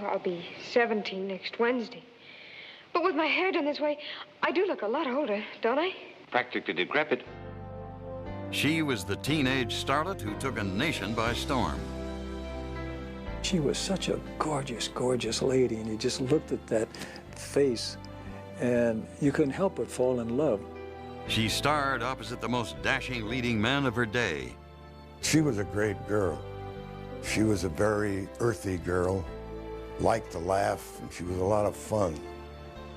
I'll be 17 next Wednesday. But with my hair done this way, I do look a lot older, don't I? Practically decrepit. She was the teenage starlet who took a nation by storm. She was such a gorgeous, gorgeous lady, and you just looked at that face, and you couldn't help but fall in love. She starred opposite the most dashing leading men of her day. She was a great girl. She was a very earthy girl, liked to laugh, and she was a lot of fun.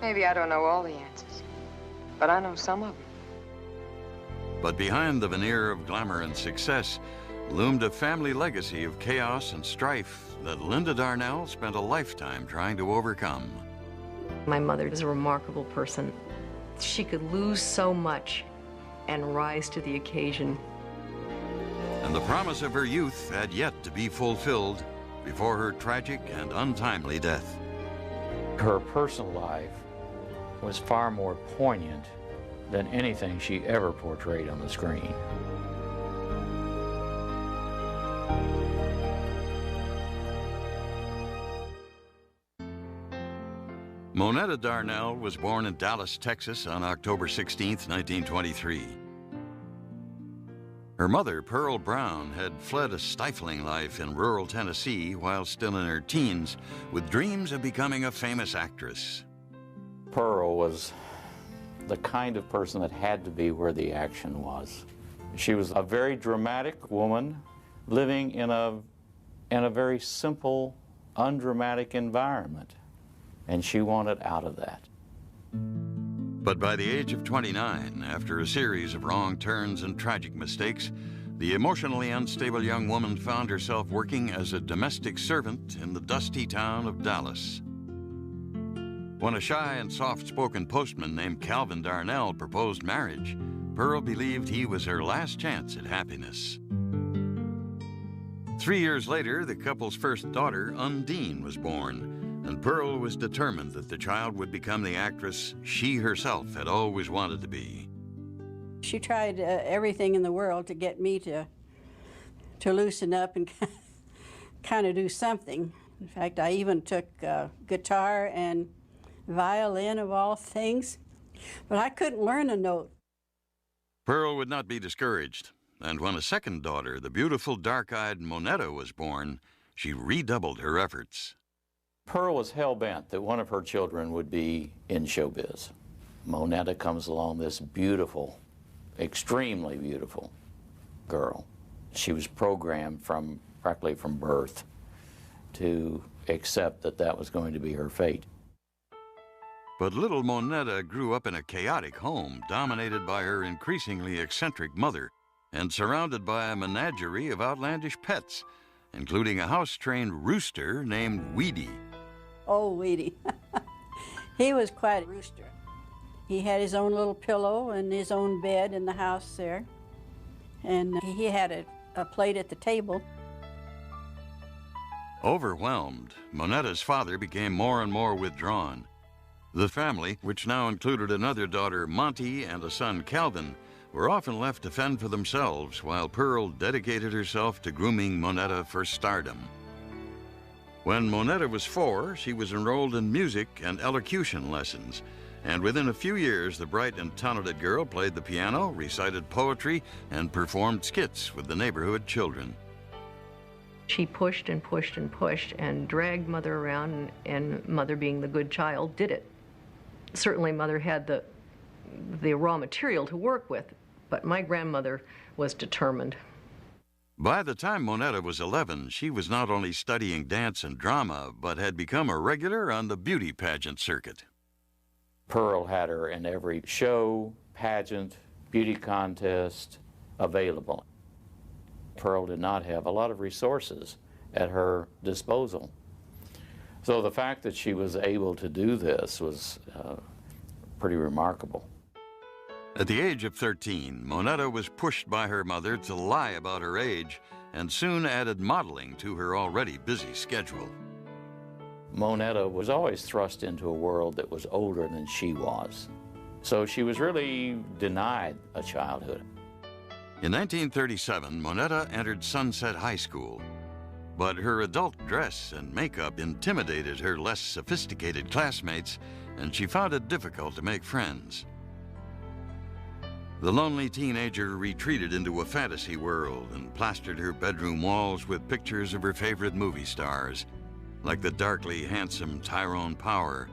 Maybe I don't know all the answers, but I know some of them. But behind the veneer of glamour and success loomed a family legacy of chaos and strife that Linda Darnell spent a lifetime trying to overcome. My mother is a remarkable person. She could lose so much and rise to the occasion. And the promise of her youth had yet to be fulfilled before her tragic and untimely death. Her personal life was far more poignant than anything she ever portrayed on the screen. Monetta Darnell was born in Dallas, Texas on October 16, 1923. Her mother, Pearl Brown, had fled a stifling life in rural Tennessee while still in her teens, with dreams of becoming a famous actress. Pearl was the kind of person that had to be where the action was. She was a very dramatic woman living in a very simple, undramatic environment, and she wanted out of that. But by the age of 29, after a series of wrong turns and tragic mistakes, the emotionally unstable young woman found herself working as a domestic servant in the dusty town of Dallas. When a shy and soft-spoken postman named Calvin Darnell proposed marriage, Pearl believed he was her last chance at happiness. 3 years later, the couple's first daughter, Undine, was born, and Pearl was determined that the child would become the actress she herself had always wanted to be. She tried everything in the world to get me to loosen up and kind of do something. In fact, I even took guitar and violin, of all things, but I couldn't learn a note. Pearl would not be discouraged, and when a second daughter, the beautiful dark-eyed Monetta, was born, she redoubled her efforts. Pearl was hell-bent that one of her children would be in showbiz. Monetta comes along, this beautiful, extremely beautiful girl. She was programmed practically from birth to accept that that was going to be her fate. But little Monetta grew up in a chaotic home dominated by her increasingly eccentric mother and surrounded by a menagerie of outlandish pets, including a house-trained rooster named Weedy. Oh, Weedy. He was quite a rooster. He had his own little pillow and his own bed in the house there, and he had a plate at the table. Overwhelmed, Monetta's father became more and more withdrawn. The family, which now included another daughter, Monty, and a son, Calvin, were often left to fend for themselves while Pearl dedicated herself to grooming Monetta for stardom. When Monetta was 4, she was enrolled in music and elocution lessons, and within a few years, the bright and talented girl played the piano, recited poetry, and performed skits with the neighborhood children. She pushed and pushed and pushed and dragged Mother around, and Mother, being the good child, did it. Certainly Mother had the raw material to work with, but my grandmother was determined. By the time Monetta was 11, she was not only studying dance and drama, but had become a regular on the beauty pageant circuit. Pearl had her in every show, pageant, beauty contest available. Pearl did not have a lot of resources at her disposal. So the fact that she was able to do this was pretty remarkable. At the age of 13, Monetta was pushed by her mother to lie about her age and soon added modeling to her already busy schedule. Monetta was always thrust into a world that was older than she was. So she was really denied a childhood. In 1937, Monetta entered Sunset High School. But her adult dress and makeup intimidated her less sophisticated classmates, and she found it difficult to make friends. The lonely teenager retreated into a fantasy world and plastered her bedroom walls with pictures of her favorite movie stars, like the darkly handsome Tyrone Power.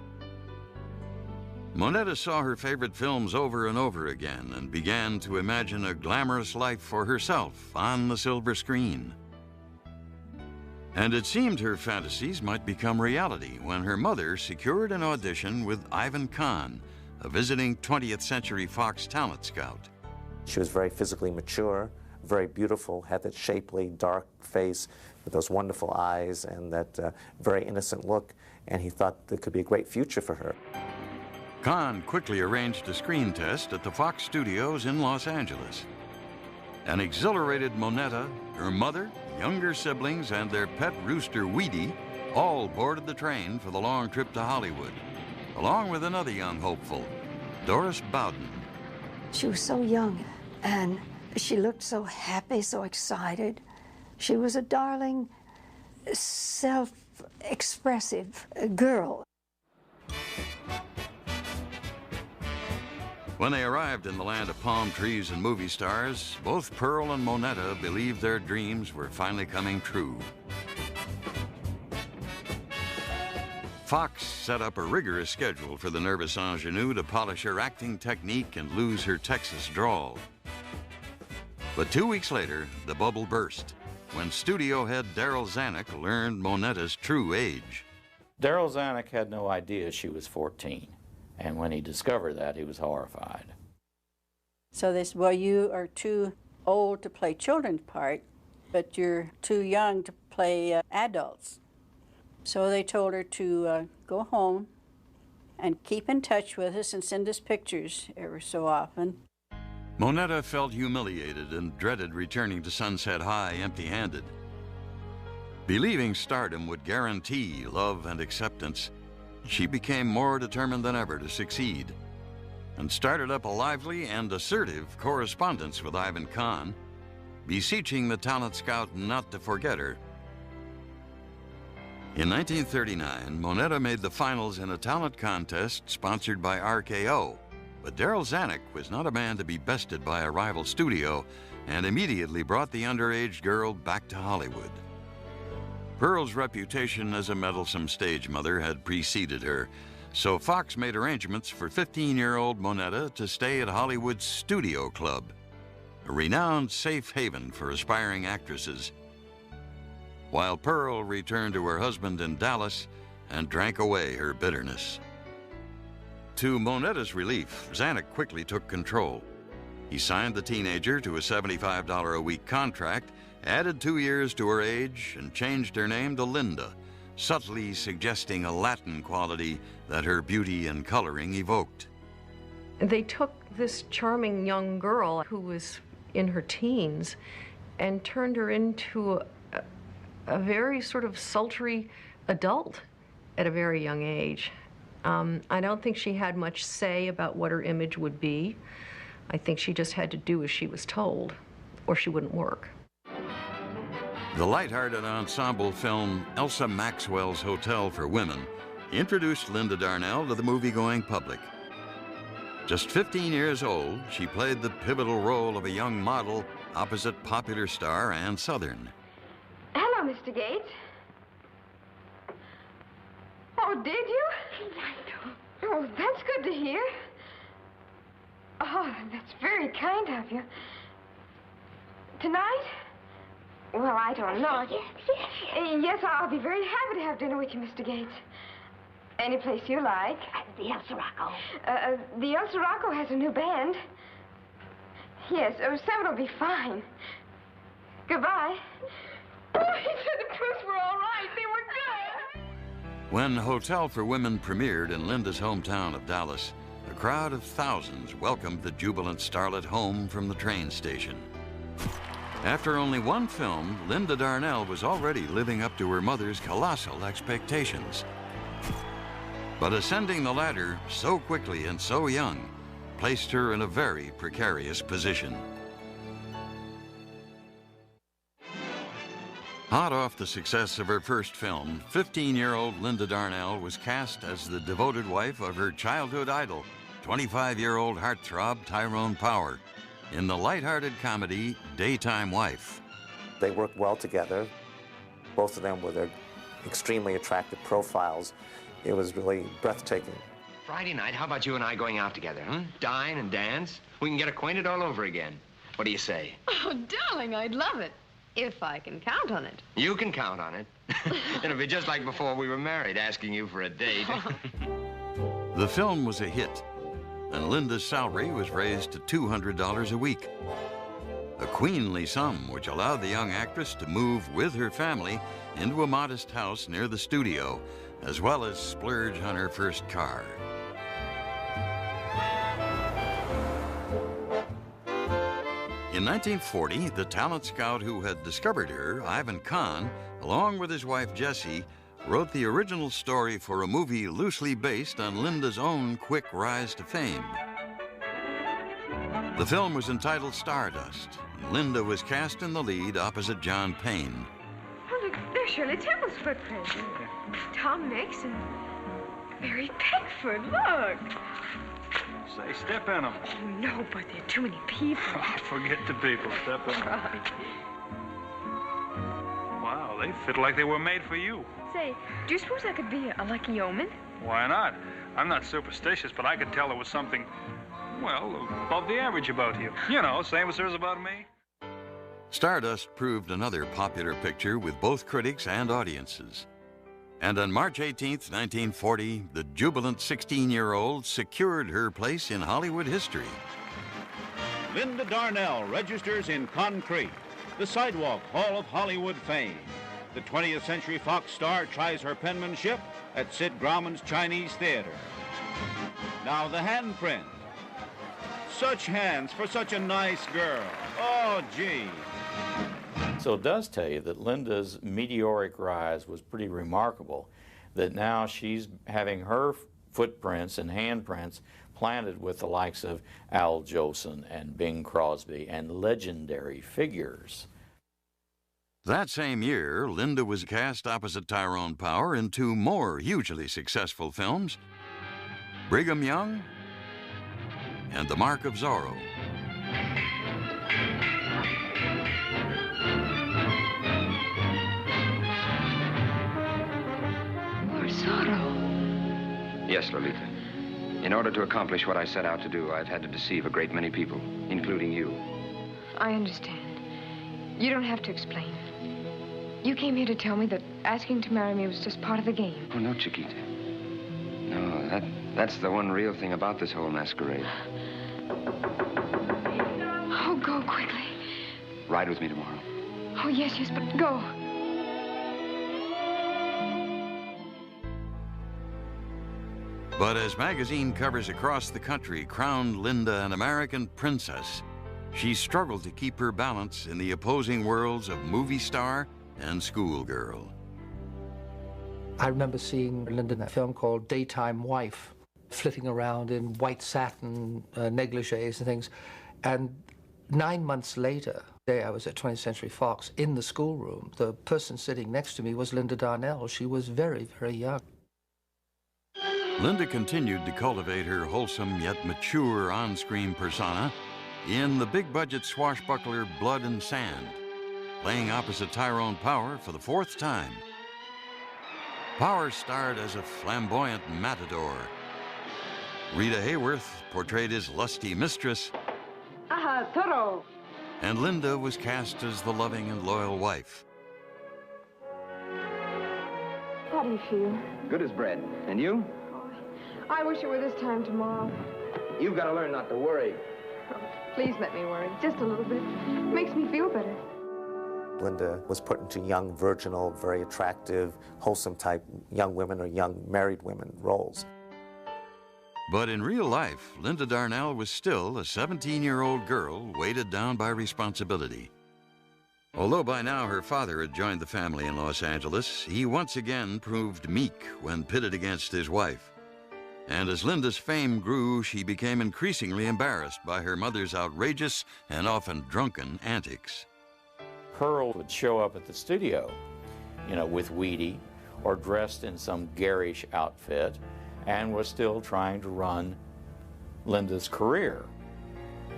Moneta saw her favorite films over and over again and began to imagine a glamorous life for herself on the silver screen. And it seemed her fantasies might become reality when her mother secured an audition with Ivan Kahn, a visiting 20th Century Fox talent scout. She was very physically mature, very beautiful, had that shapely, dark face with those wonderful eyes and that very innocent look, and he thought there could be a great future for her. Kahn quickly arranged a screen test at the Fox studios in Los Angeles. An exhilarated Moneta, her mother, younger siblings, and their pet rooster, Weedy, all boarded the train for the long trip to Hollywood, along with another young hopeful, Doris Bowden. She was so young, and she looked so happy, so excited. She was a darling, self-expressive girl. When they arrived in the land of palm trees and movie stars, both Pearl and Moneta believed their dreams were finally coming true. Fox set up a rigorous schedule for the nervous ingenue to polish her acting technique and lose her Texas drawl. But 2 weeks later, the bubble burst when studio head Darrell Zanuck learned Moneta's true age. Darrell Zanuck had no idea she was 14. And when he discovered that, he was horrified. So they said, well, you are too old to play children's part, but you're too young to play adults. So they told her to go home and keep in touch with us and send us pictures every so often. Moneta felt humiliated and dreaded returning to Sunset High empty-handed. Believing stardom would guarantee love and acceptance, she became more determined than ever to succeed and started up a lively and assertive correspondence with Ivan Kahn, beseeching the talent scout not to forget her. In 1939, Moneta made the finals in a talent contest sponsored by RKO, but Darrell Zanuck was not a man to be bested by a rival studio and immediately brought the underage girl back to Hollywood. Pearl's reputation as a meddlesome stage mother had preceded her, so Fox made arrangements for 15-year-old Moneta to stay at Hollywood's Studio Club, a renowned safe haven for aspiring actresses, while Pearl returned to her husband in Dallas and drank away her bitterness. To Moneta's relief, Zanuck quickly took control. He signed the teenager to a $75 a week contract, added 2 years to her age, and changed her name to Linda, subtly suggesting a Latin quality that her beauty and coloring evoked. They took this charming young girl who was in her teens and turned her into a very sort of sultry adult at a very young age. I don't think she had much say about what her image would be. I think she just had to do as she was told, or she wouldn't work. The lighthearted ensemble film Elsa Maxwell's Hotel for Women introduced Linda Darnell to the movie-going public. Just 15 years old, she played the pivotal role of a young model opposite popular star Ann Sothern. Hello, Mr. Gates. Oh, did you? Oh, that's good to hear. Oh, that's very kind of you. Tonight? Well, I don't know. Yes, I'll be very happy to have dinner with you, Mr. Gates. Any place you like. The El Sirocco. The El Sirocco has a new band. Yes, 7 will be fine. Goodbye. Oh, he said the proofs were all right. They were good. When Hotel for Women premiered in Linda's hometown of Dallas, a crowd of thousands welcomed the jubilant starlet home from the train station. After only one film, Linda Darnell was already living up to her mother's colossal expectations. But ascending the ladder so quickly and so young placed her in a very precarious position. Hot off the success of her first film, 15-year-old Linda Darnell was cast as the devoted wife of her childhood idol, 25-year-old heartthrob Tyrone Power, in the lighthearted comedy Daytime Wife. They worked well together. Both of them with their extremely attractive profiles. It was really breathtaking. Friday night, how about you and I going out together, huh? Dine and dance. We can get acquainted all over again. What do you say? Oh, darling, I'd love it. If I can count on it. You can count on it. It'll be just like before we were married, asking you for a date. The film was a hit, and Linda's salary was raised to $200 a week. A queenly sum which allowed the young actress to move with her family into a modest house near the studio, as well as splurge on her first car. In 1940, the talent scout who had discovered her, Ivan Kahn, along with his wife Jessie, wrote the original story for a movie loosely based on Linda's own quick rise to fame. The film was entitled Stardust, and Linda was cast in the lead opposite John Payne. Oh, look, there's Shirley Temple's footprints. Tom Mix and Mary Pickford, look. Say, step in them. Oh, no, but there are too many people. Forget the people. Step in them. Right. Wow, they fit like they were made for you. Say, do you suppose I could be a lucky omen? Why not? I'm not superstitious, but I could tell there was something, well, above the average about you. You know, same as there's about me. Stardust proved another popular picture with both critics and audiences. And on March 18th, 1940, the jubilant 16-year-old secured her place in Hollywood history. Linda Darnell registers in concrete, the Sidewalk Hall of Hollywood fame. The 20th Century Fox star tries her penmanship at Sid Grauman's Chinese Theater. Now the handprint. Such hands for such a nice girl. Oh, gee. So it does tell you that Linda's meteoric rise was pretty remarkable, that now she's having her footprints and handprints planted with the likes of Al Jolson and Bing Crosby and legendary figures. That same year, Linda was cast opposite Tyrone Power in two more hugely successful films, Brigham Young and The Mark of Zorro. Yes, Lolita. In order to accomplish what I set out to do, I've had to deceive a great many people, including you. I understand. You don't have to explain. You came here to tell me that asking to marry me was just part of the game. Oh, no, Chiquita. No, that's the one real thing about this whole masquerade. Oh, go quickly. Ride with me tomorrow. Oh, yes, but go. But as magazine covers across the country crowned Linda an American princess, she struggled to keep her balance in the opposing worlds of movie star and schoolgirl. I remember seeing Linda in a film called Daytime Wife, flitting around in white satin negligees and things. And 9 months later, I was at 20th Century Fox in the schoolroom. The person sitting next to me was Linda Darnell. She was very, very young. Linda continued to cultivate her wholesome yet mature on-screen persona in the big-budget swashbuckler Blood and Sand, playing opposite Tyrone Power for the fourth time. Power starred as a flamboyant matador. Rita Hayworth portrayed his lusty mistress. Aha, Toro. And Linda was cast as the loving and loyal wife. How do you feel? Good as bread. And you? I wish it were this time tomorrow. You've got to learn not to worry. Please let me worry, just a little bit. It makes me feel better. Linda was put into young, virginal, very attractive, wholesome type young women or young married women roles. But in real life, Linda Darnell was still a 17-year-old girl weighted down by responsibility. Although by now her father had joined the family in Los Angeles, he once again proved meek when pitted against his wife. And as Linda's fame grew, she became increasingly embarrassed by her mother's outrageous and often drunken antics. Pearl would show up at the studio, you know, with Wheatie or dressed in some garish outfit, and was still trying to run Linda's career.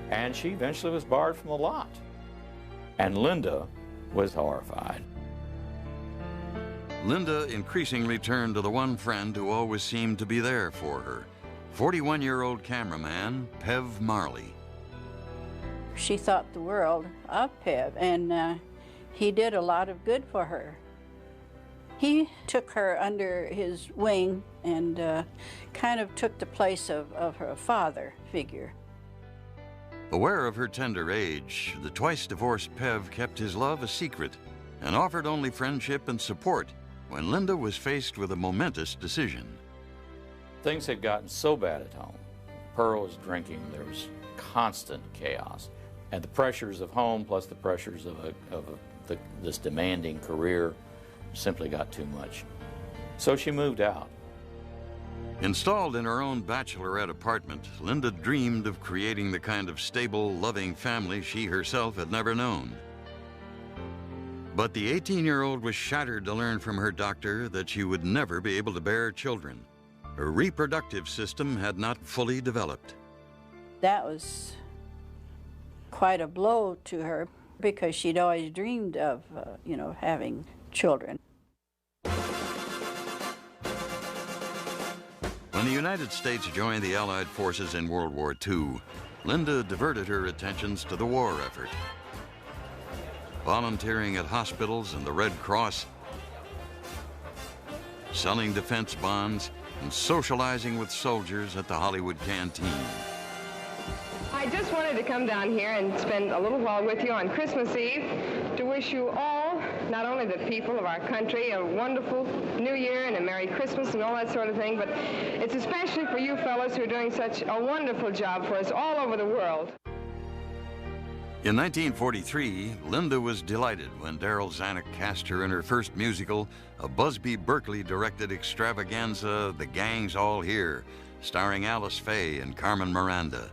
And she eventually was barred from the lot. And Linda was horrified. Linda increasingly turned to the one friend who always seemed to be there for her, 41-year-old cameraman Pev Marley. She thought the world of Pev, and he did a lot of good for her. He took her under his wing and kind of took the place of her father figure. Aware of her tender age, the twice-divorced Pev kept his love a secret and offered only friendship and support when Linda was faced with a momentous decision. Things had gotten so bad at home. Pearl was drinking, there was constant chaos. And the pressures of home plus the pressures of this demanding career simply got too much. So she moved out. Installed in her own bachelorette apartment, Linda dreamed of creating the kind of stable, loving family she herself had never known. But the 18-year-old was shattered to learn from her doctor that she would never be able to bear children. Her reproductive system had not fully developed. That was quite a blow to her because she'd always dreamed of, you know, having children. When the United States joined the Allied forces in World War II, Linda diverted her attentions to the war effort. Volunteering at hospitals and the Red Cross, selling defense bonds, and socializing with soldiers at the Hollywood canteen. I just wanted to come down here and spend a little while with you on Christmas Eve to wish you all, not only the people of our country, a wonderful New Year and a Merry Christmas and all that sort of thing, but it's especially for you fellows who are doing such a wonderful job for us all over the world. In 1943, Linda was delighted when Darrell Zanuck cast her in her first musical, a Busby Berkeley-directed extravaganza, The Gang's All Here, starring Alice Faye and Carmen Miranda.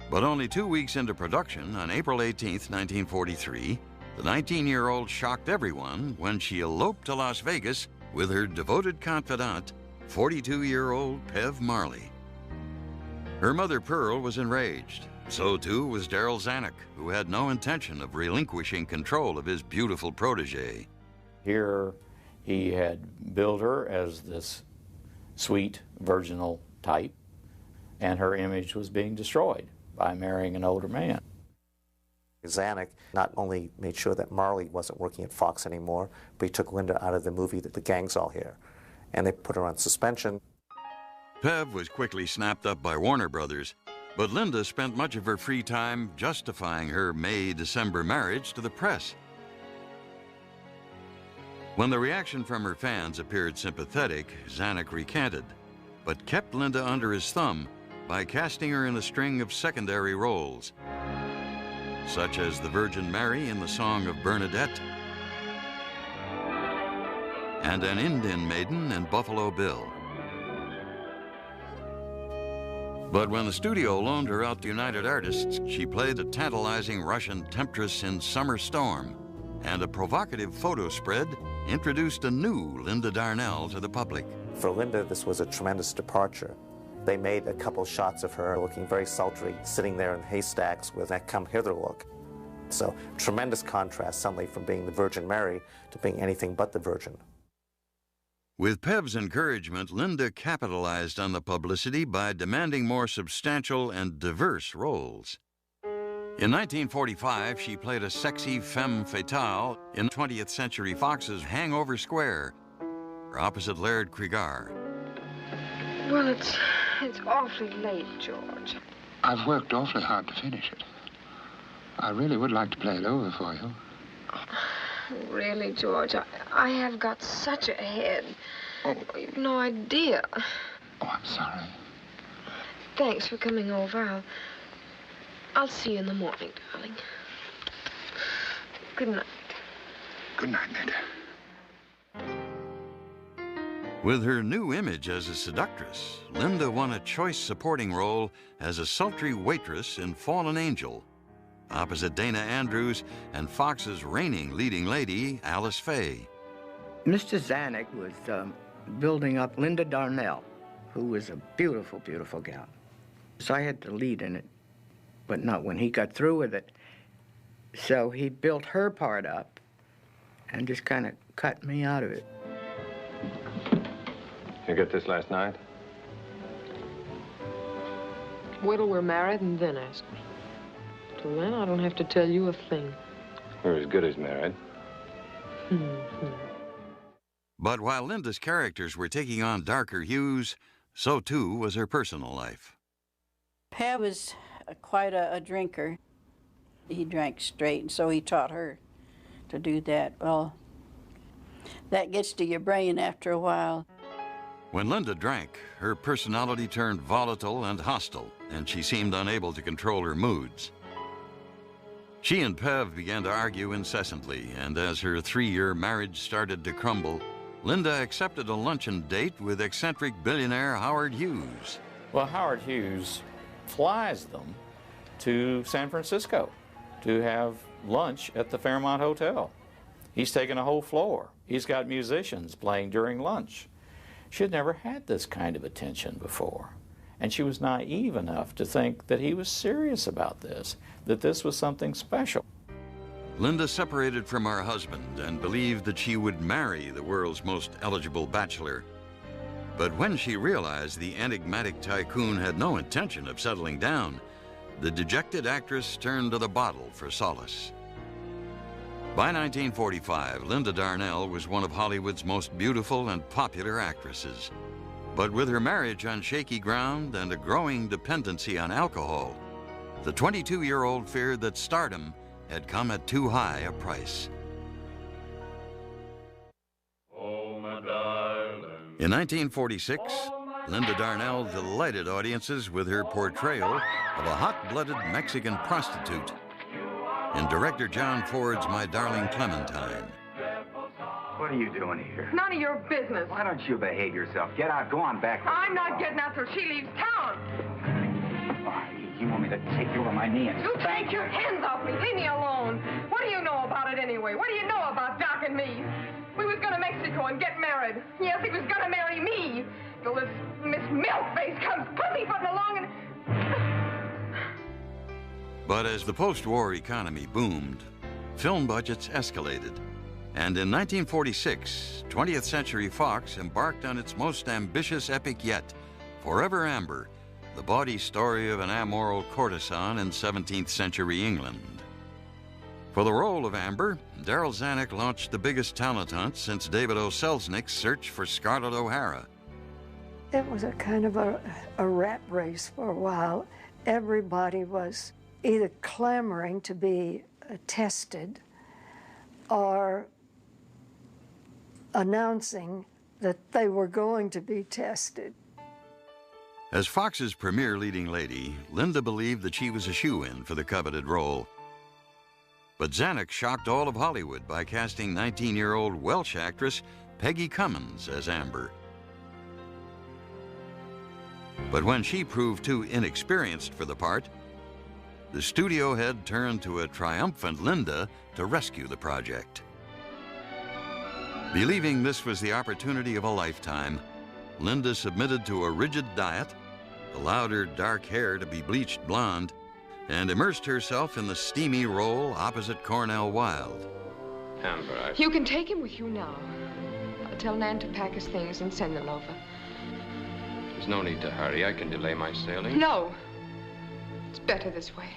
But only 2 weeks into production, on April 18, 1943, the 19-year-old shocked everyone when she eloped to Las Vegas with her devoted confidant, 42-year-old Pev Marley. Her mother, Pearl, was enraged. So, too, was Darrell Zanuck, who had no intention of relinquishing control of his beautiful protege. Here, he had billed her as this sweet, virginal type, and her image was being destroyed by marrying an older man. Zanuck not only made sure that Marley wasn't working at Fox anymore, but he took Linda out of the movie The Gang's All Here, and they put her on suspension. Pev was quickly snapped up by Warner Brothers, but Linda spent much of her free time justifying her May-December marriage to the press. When the reaction from her fans appeared sympathetic, Zanuck recanted, but kept Linda under his thumb by casting her in a string of secondary roles, such as the Virgin Mary in the Song of Bernadette and an Indian maiden in Buffalo Bill. But when the studio loaned her out to United Artists, she played a tantalizing Russian temptress in Summer Storm, and a provocative photo spread introduced a new Linda Darnell to the public. For Linda, this was a tremendous departure. They made a couple shots of her looking very sultry, sitting there in haystacks with that come-hither look. So, tremendous contrast suddenly from being the Virgin Mary to being anything but the Virgin. With Pev's encouragement, Linda capitalized on the publicity by demanding more substantial and diverse roles. In 1945, she played a sexy femme fatale in 20th Century Fox's Hangover Square, opposite Laird Cregar. Well, it's awfully late, George. I've worked awfully hard to finish it. I really would like to play it over for you. Really, George, I have got such a head. Oh, you've no idea. Oh, I'm sorry. Thanks for coming over. I'll see you in the morning, darling. Good night. Good night, Linda. With her new image as a seductress, Linda won a choice supporting role as a sultry waitress in Fallen Angel. opposite Dana Andrews and Fox's reigning leading lady, Alice Faye. Mr. Zanuck was building up Linda Darnell, who was a beautiful, beautiful gal. So I had the lead in it, but not when he got through with it. So he built her part up and just kind of cut me out of it. You get this last night? Wait till we're married and then ask me. Till then, I don't have to tell you a thing. We're as good as married. But while Linda's characters were taking on darker hues, so too was her personal life. Pat was quite a drinker. He drank straight, and so he taught her to do that. Well, that gets to your brain after a while. When Linda drank, her personality turned volatile and hostile, and she seemed unable to control her moods. She and Pev began to argue incessantly, and as her 3-year marriage started to crumble, Linda accepted a luncheon date with eccentric billionaire Howard Hughes. Well, Howard Hughes flies them to San Francisco to have lunch at the Fairmont Hotel. He's taken a whole floor. He's got musicians playing during lunch. She had never had this kind of attention before, and she was naive enough to think that he was serious about this, that this was something special. Linda separated from her husband and believed that she would marry the world's most eligible bachelor. But when she realized the enigmatic tycoon had no intention of settling down, the dejected actress turned to the bottle for solace. By 1945, Linda Darnell was one of Hollywood's most beautiful and popular actresses. But with her marriage on shaky ground and a growing dependency on alcohol, the 22-year-old feared that stardom had come at too high a price. Oh, my darling. In 1946, Linda Darnell delighted audiences with her portrayal of a hot-blooded Mexican prostitute in director John Ford's My Darling Clementine. What are you doing here? None of your business. Why don't you behave yourself? Get out. Go on back. I'm not getting out till she leaves town. You want me to take you over my knee and You take your hands off me. Leave me alone. What do you know about it anyway? What do you know about Doc and me? We was going to Mexico and get married. Yes, he was going to marry me. Till this Miss Milkface comes pussyfooting along and... But as the post-war economy boomed, film budgets escalated. And in 1946, 20th Century Fox embarked on its most ambitious epic yet, Forever Amber, the bawdy story of an amoral courtesan in 17th century England. For the role of Amber, Darryl Zanuck launched the biggest talent hunt since David O. Selznick's search for Scarlett O'Hara. It was a kind of a rat race for a while. Everybody was either clamoring to be tested or announcing that they were going to be tested. As Fox's premier leading lady, Linda believed that she was a shoo-in for the coveted role. But Zanuck shocked all of Hollywood by casting 19-year-old Welsh actress Peggy Cummins as Amber. But when she proved too inexperienced for the part, the studio head turned to a triumphant Linda to rescue the project. Believing this was the opportunity of a lifetime, Linda submitted to a rigid diet, allowed her dark hair to be bleached blonde, and immersed herself in the steamy role opposite Cornell Wilde. Amber, You can take him with you now. I'll tell Nan to pack his things and send them over. There's no need to hurry. I can delay my sailing. No. It's better this way.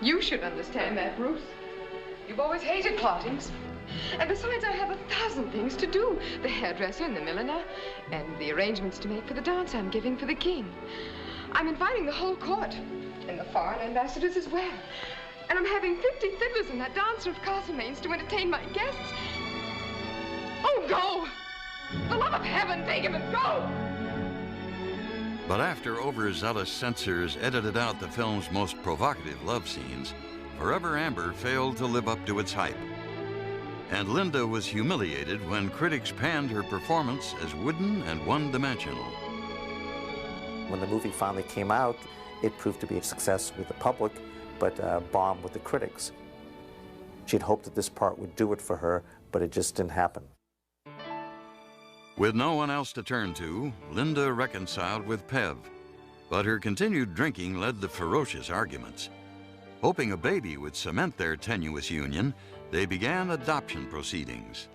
You should understand that, Bruce. You've always hated plottings. And besides, I have 1,000 things to do. The hairdresser and the milliner, and the arrangements to make for the dance I'm giving for the king. I'm inviting the whole court, and the foreign ambassadors as well. And I'm having 50 fiddlers and that dancer of Castlemaine's to entertain my guests. Oh, go! For the love of heaven, take him and go! But after overzealous censors edited out the film's most provocative love scenes, Forever Amber failed to live up to its hype. And Linda was humiliated when critics panned her performance as wooden and one-dimensional. When the movie finally came out, it proved to be a success with the public, but bombed with the critics. She'd hoped that this part would do it for her, but it just didn't happen. With no one else to turn to, Linda reconciled with Pev, but her continued drinking led to ferocious arguments. Hoping a baby would cement their tenuous union, they began adoption proceedings.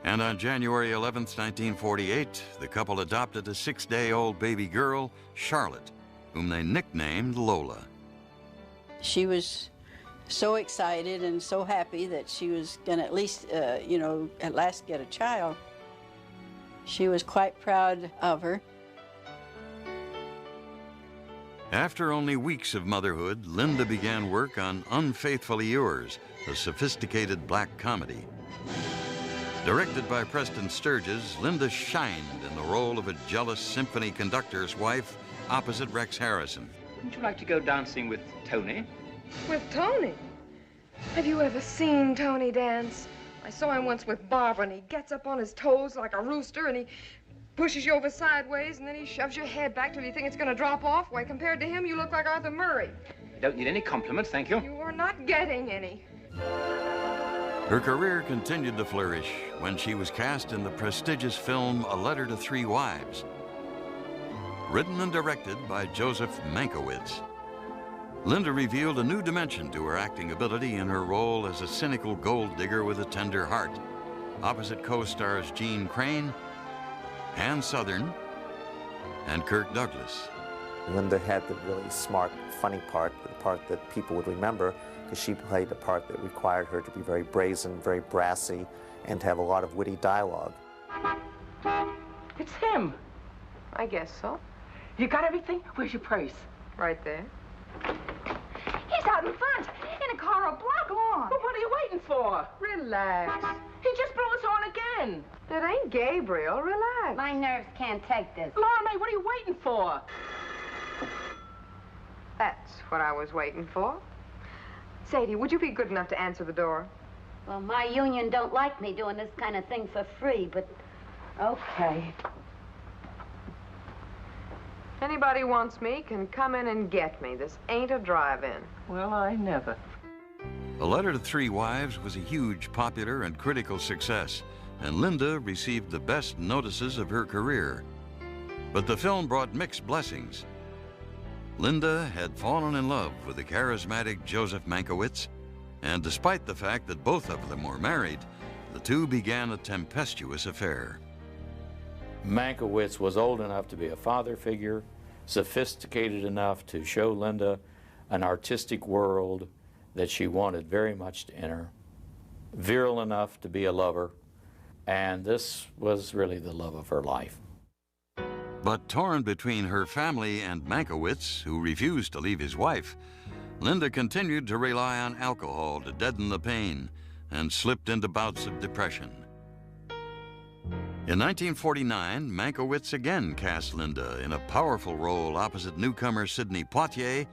And on January 11th, 1948, the couple adopted a 6-day-old baby girl, Charlotte, whom they nicknamed Lola. She was so excited and so happy that she was going to at least, at last get a child. She was quite proud of her. After only weeks of motherhood, Linda began work on Unfaithfully Yours, a sophisticated black comedy. Directed by Preston Sturges, Linda shined in the role of a jealous symphony conductor's wife opposite Rex Harrison. Wouldn't you like to go dancing with Tony? With Tony? Have you ever seen Tony dance? I saw him once with Barbara, and he gets up on his toes like a rooster, and he pushes you over sideways, and then he shoves your head back till you think it's going to drop off. Why, compared to him, you look like Arthur Murray. I don't need any compliments, thank you. You are not getting any. Her career continued to flourish when she was cast in the prestigious film A Letter to Three Wives. Written and directed by Joseph Mankiewicz, Linda revealed a new dimension to her acting ability in her role as a cynical gold digger with a tender heart, opposite co-stars Gene Crane, Ann Southern, and Kirk Douglas. Linda had the really smart, funny part, the part that people would remember, because she played a part that required her to be very brazen, very brassy, and to have a lot of witty dialogue. It's him. I guess so. You got everything? Where's your purse? Right there. He's out in front, in a car a block long. But what are you waiting for? Relax. He just blew his horn again. That ain't Gabriel. Relax. My nerves can't take this. Laura May, what are you waiting for? That's what I was waiting for. Sadie, would you be good enough to answer the door? Well, my union don't like me doing this kind of thing for free, but okay. Anybody wants me can come in and get me. This ain't a drive-in. Well, I never. A Letter to Three Wives was a huge popular and critical success, and Linda received the best notices of her career. But the film brought mixed blessings. Linda had fallen in love with the charismatic Joseph Mankiewicz, and despite the fact that both of them were married, the two began a tempestuous affair. Mankiewicz was old enough to be a father figure, sophisticated enough to show Linda an artistic world that she wanted very much to enter, virile enough to be a lover, and this was really the love of her life. But torn between her family and Mankiewicz, who refused to leave his wife, Linda continued to rely on alcohol to deaden the pain and slipped into bouts of depression. In 1949, Mankiewicz again cast Linda in a powerful role opposite newcomer Sidney Poitier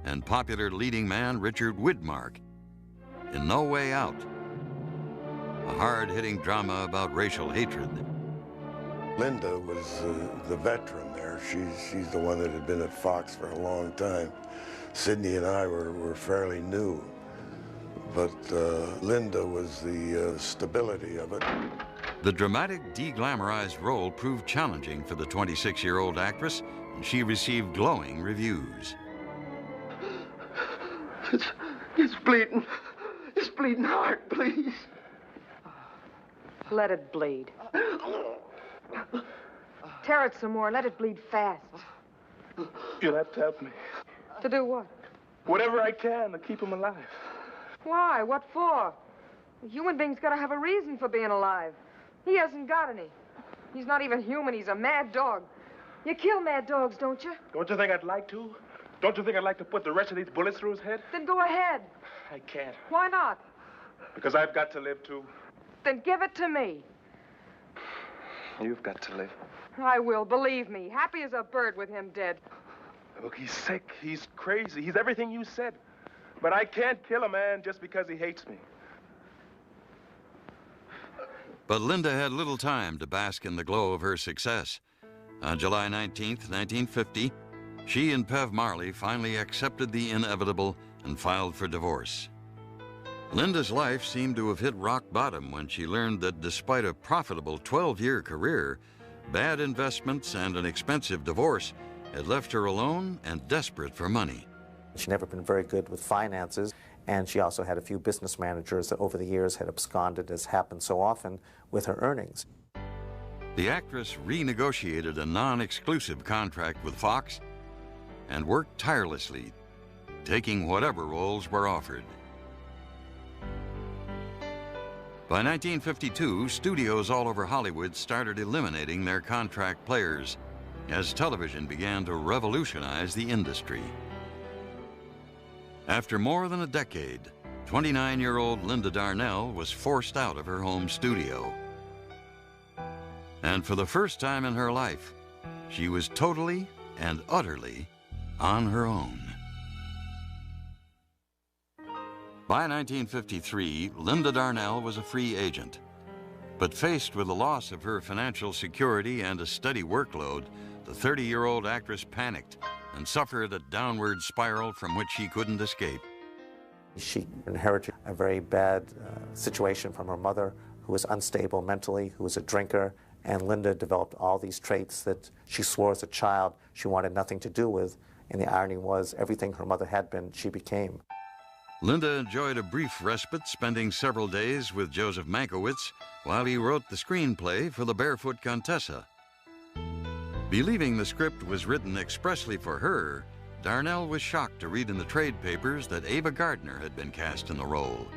and popular leading man Richard Widmark in No Way Out, a hard-hitting drama about racial hatred. Linda was the veteran there. She's the one that had been at Fox for a long time. Sidney and I were fairly new, but Linda was the stability of it. The dramatic, de-glamorized role proved challenging for the 26-year-old actress, and she received glowing reviews. It's bleeding. It's bleeding hard, please. Let it bleed. Tear it some more. Let it bleed fast. You'll have to help me. To do what? Whatever I can to keep him alive. Why? What for? A human being's got to have a reason for being alive. He hasn't got any. He's not even human. He's a mad dog. You kill mad dogs, don't you? Don't you think I'd like to? Don't you think I'd like to put the rest of these bullets through his head? Then go ahead. I can't. Why not? Because I've got to live, too. Then give it to me. You've got to live. I will, believe me. Happy as a bird with him dead. Look, he's sick. He's crazy. He's everything you said. But I can't kill a man just because he hates me. But Linda had little time to bask in the glow of her success. On July 19th, 1950, She and Pev Marley finally accepted the inevitable and filed for divorce. Linda's life seemed to have hit rock bottom when she learned that despite a profitable 12-year career, bad investments and an expensive divorce had left her alone and desperate for money. She'd never been very good with finances, and she also had a few business managers that over the years had absconded, as happened so often, with her earnings. The actress renegotiated a non-exclusive contract with Fox and worked tirelessly, taking whatever roles were offered. By 1952, studios all over Hollywood started eliminating their contract players as television began to revolutionize the industry. After more than a decade, 29-year-old Linda Darnell was forced out of her home studio. And for the first time in her life, she was totally and utterly on her own. By 1953, Linda Darnell was a free agent. But faced with the loss of her financial security and a steady workload, the 30-year-old actress panicked and suffered a downward spiral from which she couldn't escape. She inherited a very bad situation from her mother, who was unstable mentally, who was a drinker, and Linda developed all these traits that she swore as a child she wanted nothing to do with, and the irony was everything her mother had been, she became. Linda enjoyed a brief respite, spending several days with Joseph Mankiewicz while he wrote the screenplay for The Barefoot Contessa. Believing the script was written expressly for her, Darnell was shocked to read in the trade papers that Ava Gardner had been cast in the role.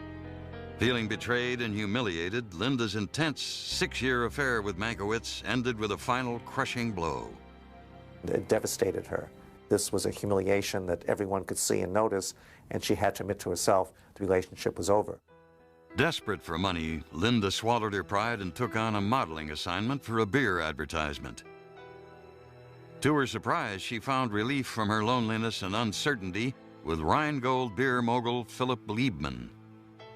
Feeling betrayed and humiliated, Linda's intense 6-year affair with Mankiewicz ended with a final crushing blow. It devastated her. This was a humiliation that everyone could see and notice, and she had to admit to herself the relationship was over. Desperate for money, Linda swallowed her pride and took on a modeling assignment for a beer advertisement. To her surprise, she found relief from her loneliness and uncertainty with Rheingold beer mogul Philip Liebman.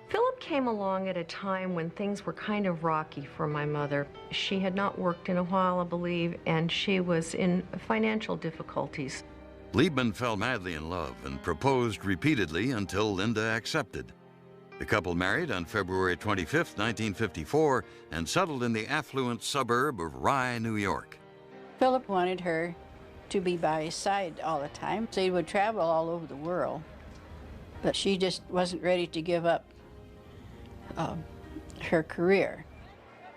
Philip came along at a time when things were kind of rocky for my mother. She had not worked in a while, I believe, and she was in financial difficulties. Liebman fell madly in love and proposed repeatedly until Linda accepted. The couple married on February 25, 1954, and settled in the affluent suburb of Rye, New York. Philip wanted her to be by his side all the time, so he would travel all over the world. But she just wasn't ready to give up her career.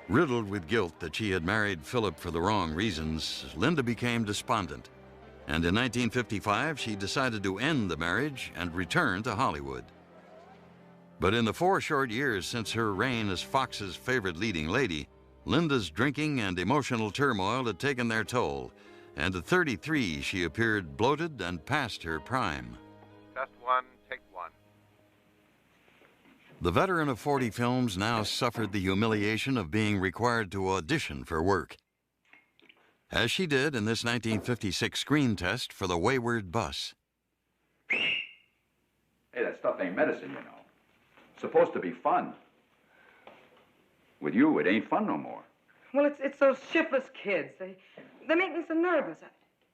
Riddled with guilt that she had married Philip for the wrong reasons, Linda became despondent. And in 1955, she decided to end the marriage and return to Hollywood. But in the 4 short years since her reign as Fox's favorite leading lady, Linda's drinking and emotional turmoil had taken their toll, and at 33, she appeared bloated and past her prime. Test 1, take 1. The veteran of 40 films now suffered the humiliation of being required to audition for work, as she did in this 1956 screen test for The Wayward Bus. Hey, that stuff ain't medicine, you know. It's supposed to be fun. With you, it ain't fun no more. Well, it's those shiftless kids. They make me so nervous. I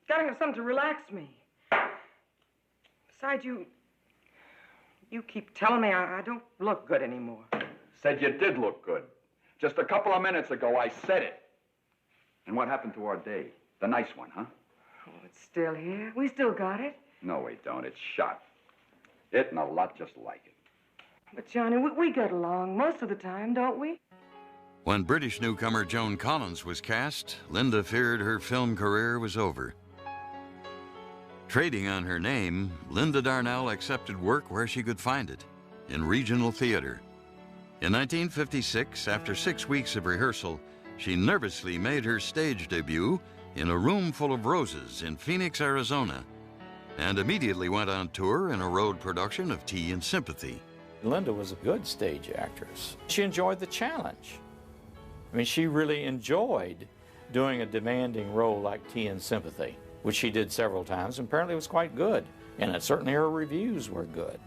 gotta have something to relax me. Besides, you keep telling me I don't look good anymore. Said you did look good. Just a couple of minutes ago, I said it. And what happened to our day? The nice one, huh? Oh, it's still here. We still got it. No, we don't. It's shot. It and a lot just like it. But, Johnny, we get along most of the time, don't we? When British newcomer Joan Collins was cast, Linda feared her film career was over. Trading on her name, Linda Darnell accepted work where she could find it, in regional theater. In 1956, after 6 weeks of rehearsal, she nervously made her stage debut in A Room Full of Roses in Phoenix, Arizona, and immediately went on tour in a road production of Tea and Sympathy. Linda was a good stage actress. She enjoyed the challenge. I mean, she really enjoyed doing a demanding role like Tea and Sympathy, which she did several times, and apparently was quite good. And certainly her reviews were good.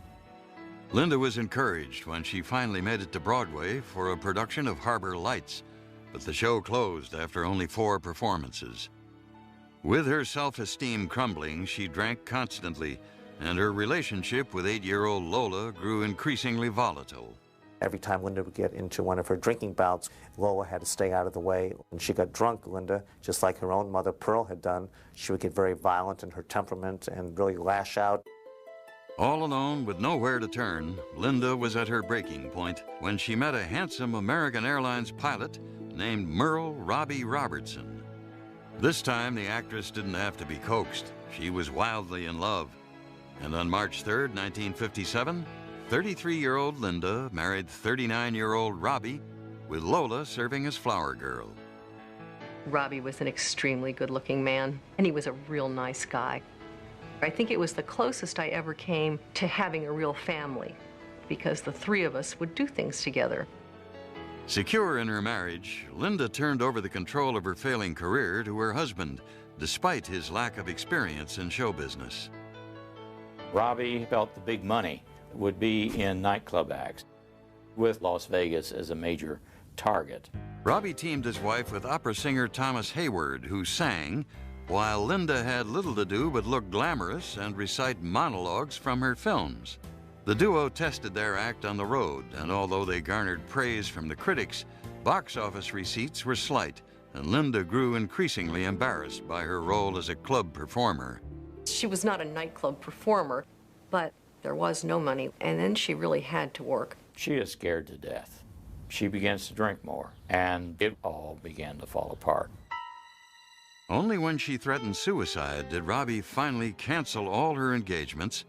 Linda was encouraged when she finally made it to Broadway for a production of Harbor Lights, but the show closed after only 4 performances. With her self-esteem crumbling, she drank constantly, and her relationship with 8-year-old Lola grew increasingly volatile. Every time Linda would get into one of her drinking bouts, Lola had to stay out of the way. When she got drunk, Linda, just like her own mother Pearl had done, she would get very violent in her temperament and really lash out. All alone with nowhere to turn, Linda was at her breaking point when she met a handsome American Airlines pilot named Merle Robbie Robertson. This time, the actress didn't have to be coaxed. She was wildly in love. And on March 3rd, 1957, 33-year-old Linda married 39-year-old Robbie, with Lola serving as flower girl. Robbie was an extremely good-looking man, and he was a real nice guy. I think it was the closest I ever came to having a real family, because the three of us would do things together. Secure in her marriage, Linda turned over the control of her failing career to her husband, despite his lack of experience in show business. Robbie felt the big money would be in nightclub acts, with Las Vegas as a major target. Robbie teamed his wife with opera singer Thomas Hayward, who sang, while Linda had little to do but look glamorous and recite monologues from her films. The duo tested their act on the road, and although they garnered praise from the critics, box office receipts were slight, and Linda grew increasingly embarrassed by her role as a club performer. She was not a nightclub performer, but there was no money, and then she really had to work. She is scared to death. She begins to drink more, and it all began to fall apart. Only when she threatened suicide did Robbie finally cancel all her engagements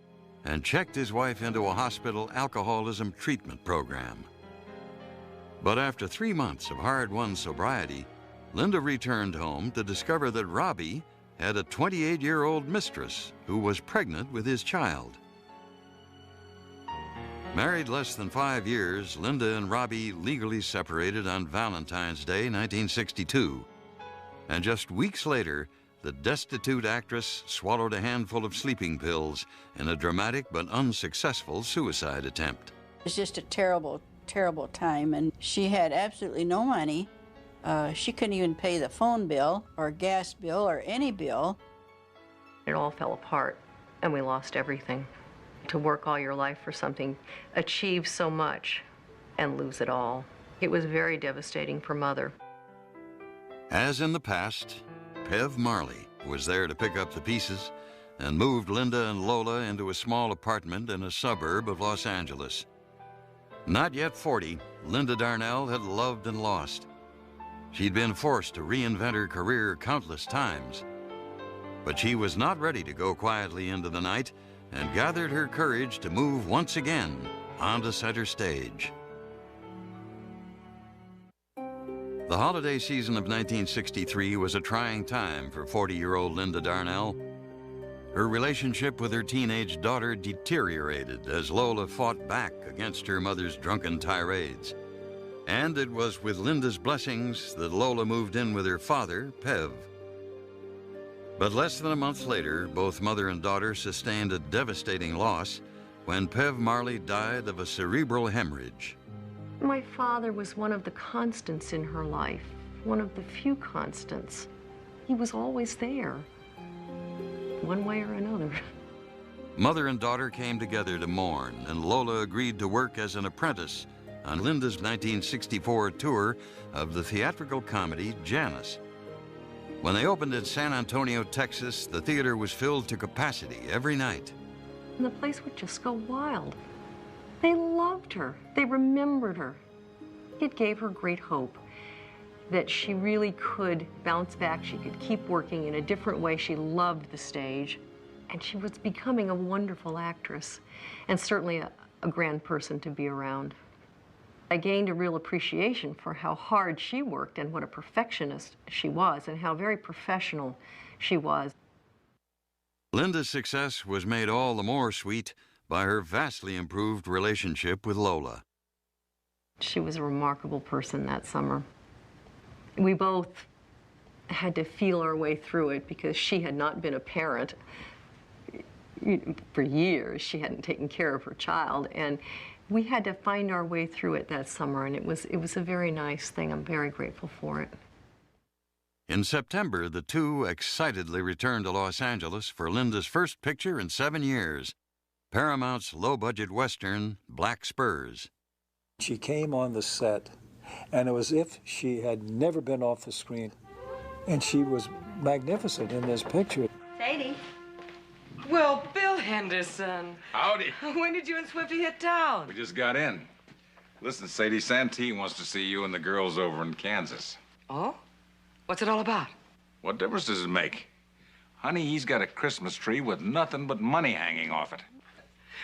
and checked his wife into a hospital alcoholism treatment program. But after 3 months of hard-won sobriety, Linda returned home to discover that Robbie had a 28-year-old mistress who was pregnant with his child. Married less than 5 years, Linda and Robbie legally separated on Valentine's Day, 1962. And just weeks later, the destitute actress swallowed a handful of sleeping pills in a dramatic but unsuccessful suicide attempt. It was just a terrible, terrible time, and she had absolutely no money. She couldn't even pay the phone bill or gas bill or any bill. It all fell apart, and we lost everything. To work all your life for something, achieve so much, and lose it all. It was very devastating for Mother. As in the past, Pev Marley was there to pick up the pieces and moved Linda and Lola into a small apartment in a suburb of Los Angeles. Not yet 40, Linda Darnell had loved and lost. She'd been forced to reinvent her career countless times. But she was not ready to go quietly into the night and gathered her courage to move once again onto center stage. The holiday season of 1963 was a trying time for 40-year-old Linda Darnell. Her relationship with her teenage daughter deteriorated as Lola fought back against her mother's drunken tirades. And it was with Linda's blessings that Lola moved in with her father, Pev. But less than a month later, both mother and daughter sustained a devastating loss when Pev Marley died of a cerebral hemorrhage. My father was one of the constants in her life, one of the few constants. He was always there, one way or another. Mother and daughter came together to mourn, and Lola agreed to work as an apprentice on Linda's 1964 tour of the theatrical comedy Janice. When they opened in San Antonio, Texas, the theater was filled to capacity every night. And the place would just go wild. They loved her. They remembered her. It gave her great hope that she really could bounce back. She could keep working in a different way. She loved the stage, and she was becoming a wonderful actress, and certainly a grand person to be around. I gained a real appreciation for how hard she worked and what a perfectionist she was and how very professional she was. Linda's success was made all the more sweet by her vastly improved relationship with Lola. She was a remarkable person that summer. We both had to feel our way through it because she had not been a parent for years. She hadn't taken care of her child, and we had to find our way through it that summer, and it was a very nice thing. I'm very grateful for it. In September, the two excitedly returned to Los Angeles for Linda's first picture in 7 years, Paramount's low-budget Western, Black Spurs. She came on the set, and it was as if she had never been off the screen. And she was magnificent in this picture. Sadie. Well, Bill Henderson. Howdy. When did you and Swifty hit town? We just got in. Listen, Sadie, Santee wants to see you and the girls over in Kansas. Oh? What's it all about? What difference does it make? Honey, he's got a Christmas tree with nothing but money hanging off it.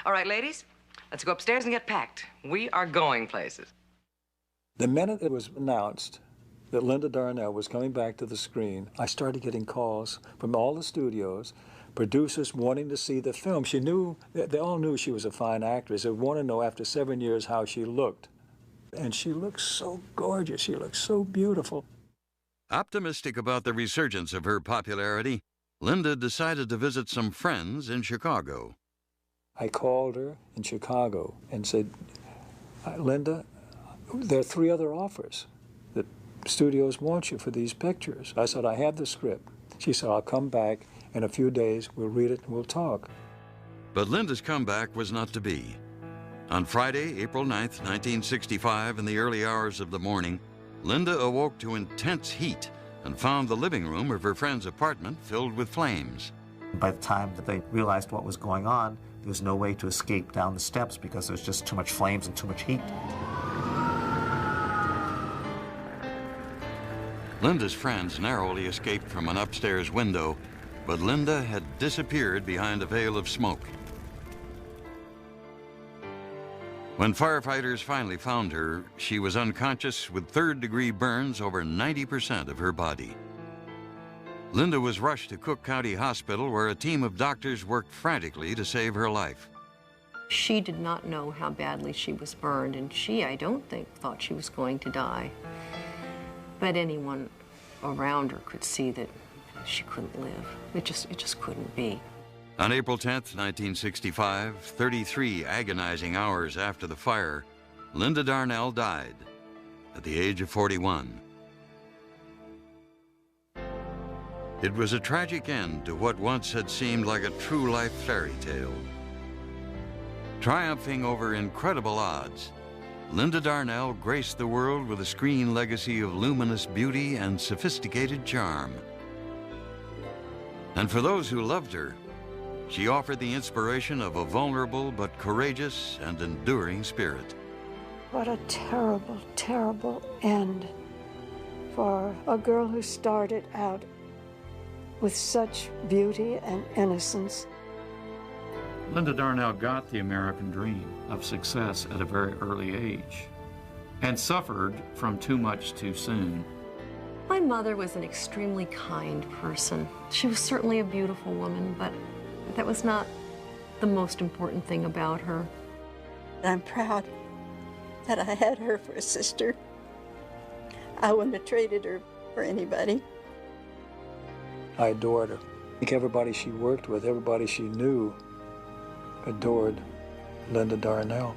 All right, ladies, let's go upstairs and get packed. We are going places. The minute it was announced that Linda Darnell was coming back to the screen, I started getting calls from all the studios, producers wanting to see the film. She knew, they all knew she was a fine actress. They wanted to know after 7 years how she looked. And she looked so gorgeous. She looked so beautiful. Optimistic about the resurgence of her popularity, Linda decided to visit some friends in Chicago. I called her in Chicago and said, Linda, there are 3 other offers. The studios want you for these pictures. I said, I have the script. She said, I'll come back in a few days. We'll read it and we'll talk. But Linda's comeback was not to be. On Friday, April 9th, 1965, in the early hours of the morning, Linda awoke to intense heat and found the living room of her friend's apartment filled with flames. By the time that they realized what was going on, there was no way to escape down the steps because there was just too much flames and too much heat. Linda's friends narrowly escaped from an upstairs window, but Linda had disappeared behind a veil of smoke. When firefighters finally found her, she was unconscious with third-degree burns over 90% of her body. Linda was rushed to Cook County Hospital, where a team of doctors worked frantically to save her life. She did not know how badly she was burned, and she, I don't think, thought she was going to die. But anyone around her could see that she couldn't live. It just couldn't be. On April 10th, 1965, 33 agonizing hours after the fire, Linda Darnell died at the age of 41. It was a tragic end to what once had seemed like a true-life fairy tale. Triumphing over incredible odds, Linda Darnell graced the world with a screen legacy of luminous beauty and sophisticated charm. And for those who loved her, she offered the inspiration of a vulnerable but courageous and enduring spirit. What a terrible, terrible end for a girl who started out with such beauty and innocence. Linda Darnell got the American dream of success at a very early age and suffered from too much too soon. My mother was an extremely kind person. She was certainly a beautiful woman, but that was not the most important thing about her. I'm proud that I had her for a sister. I wouldn't have traded her for anybody. I adored her. I think everybody she worked with, everybody she knew, adored Linda Darnell.